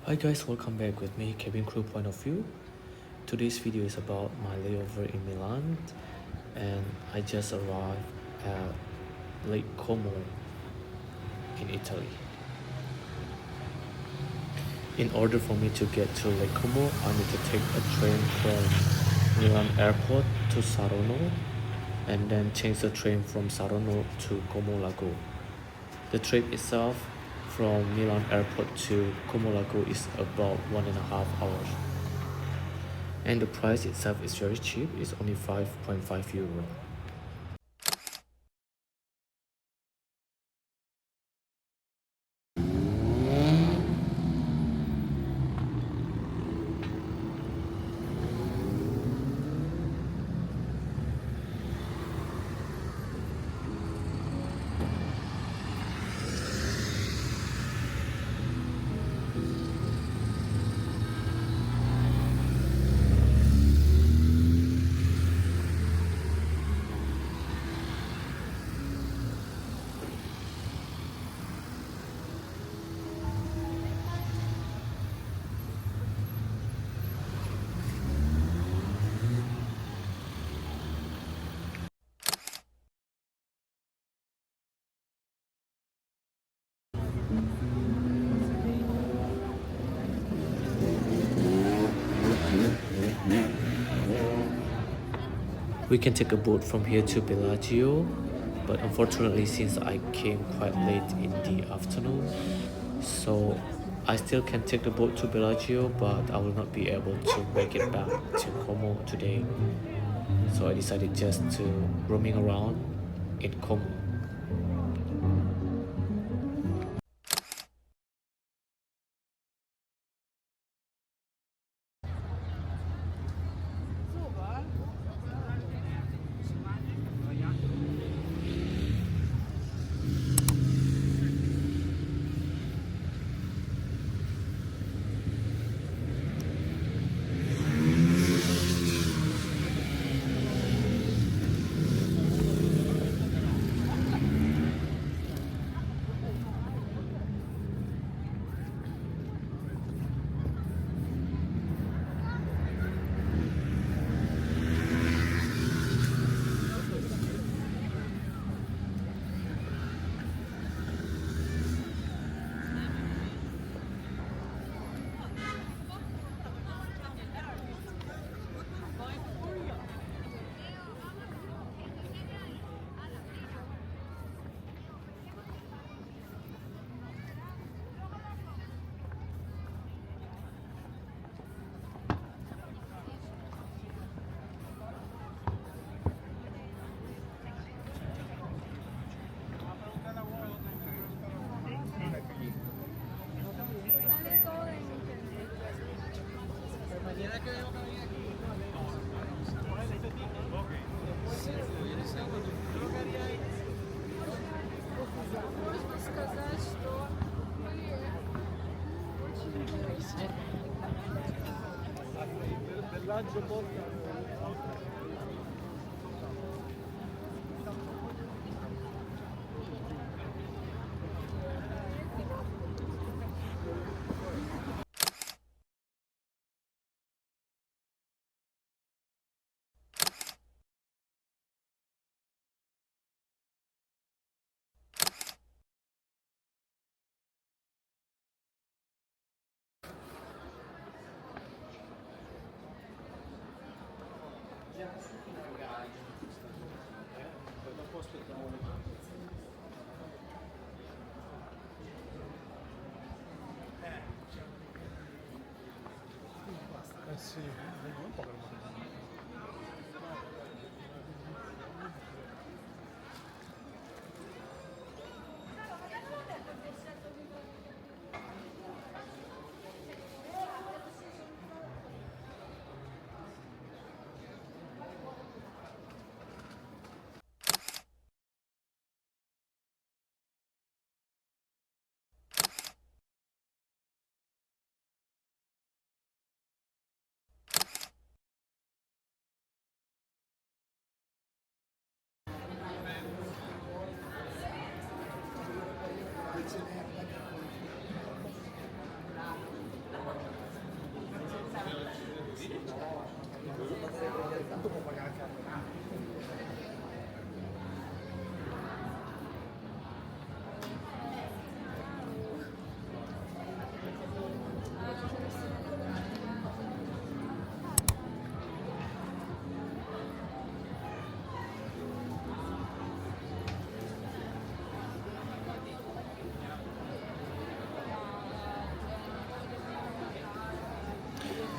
Hi guys, welcome back with me, Cabin Crew Point of View. Today's video is about my layover in Milan, and I just arrived at Lake Como in Italy. In order for me to get to Lake Como, I need to take a train from Milan Airport to Saronno and then change the train from Saronno to Como Lago. The trip itself from Milan Airport to Como Lago is about 1.5 hours. And the price itself is very cheap, it's only 5.5 euro. We can take a boat from here to Bellagio, but unfortunately since I came quite late in the afternoon, so I still can take the boat to Bellagio, but I will not be able to make it back to Como today. So I decided just to roaming around in Como.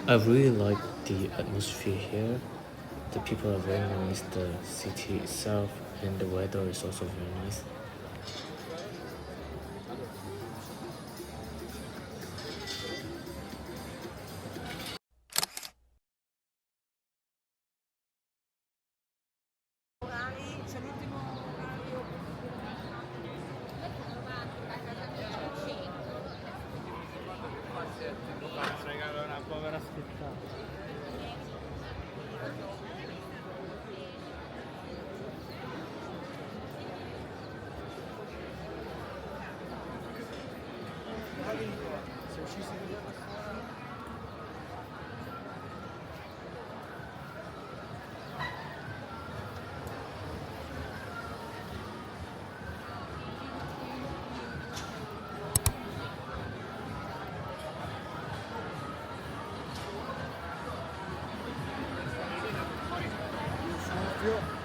I really like the atmosphere here. The people are very nice, the city itself, and the weather is also very nice. Una povera aspettata.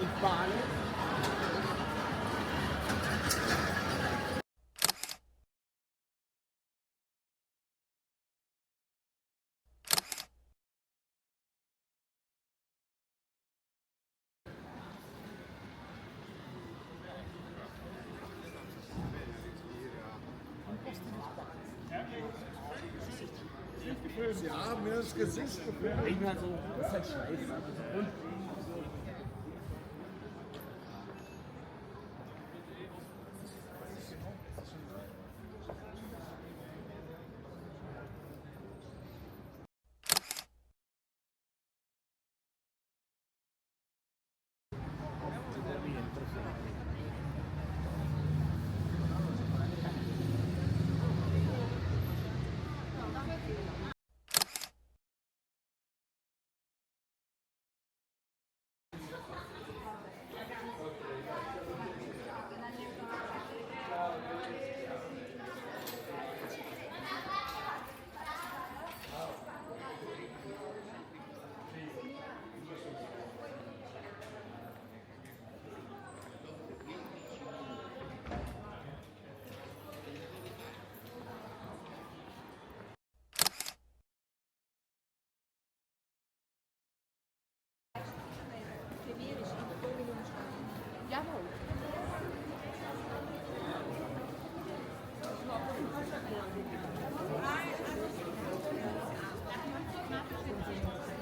Il pane. Sie haben mir das Gesicht gefällt. Prima so, das ist halt scheiße. Und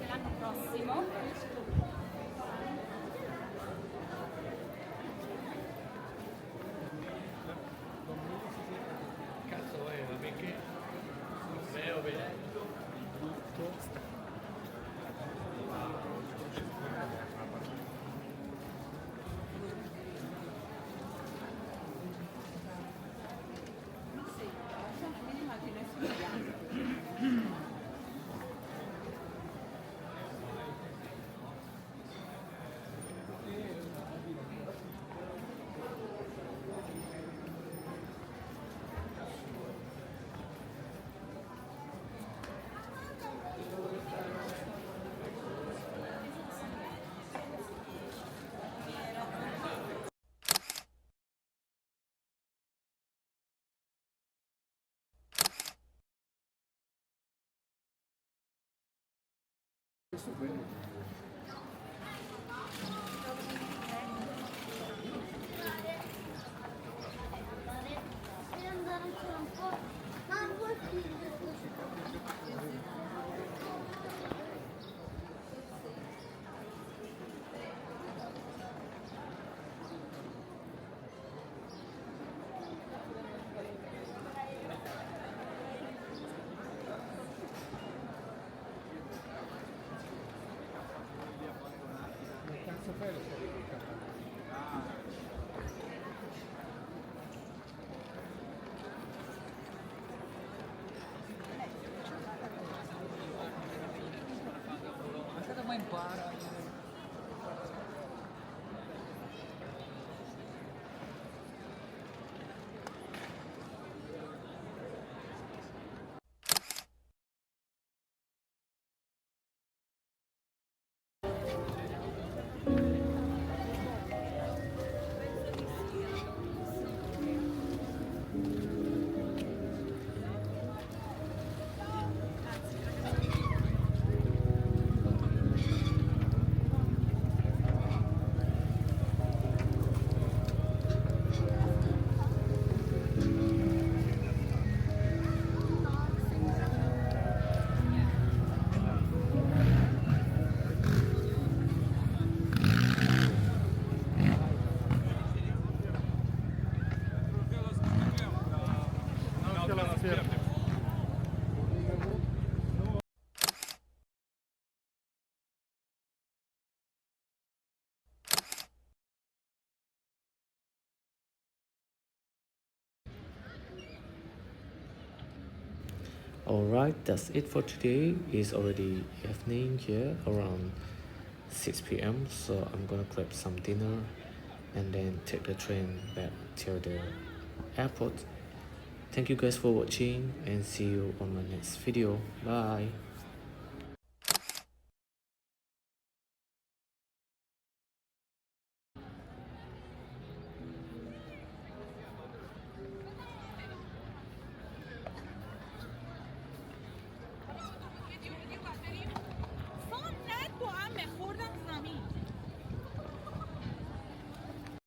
l'anno prossimo cazzo è, perché vero bene. Andare ancora un po', ma poi Cazzo fai lo so. Ma impara. Alright, that's it for today. It's already evening here, around 6 p.m. So I'm gonna grab some dinner and then take the train back to the airport. Thank you guys for watching and see you on my next video. Bye.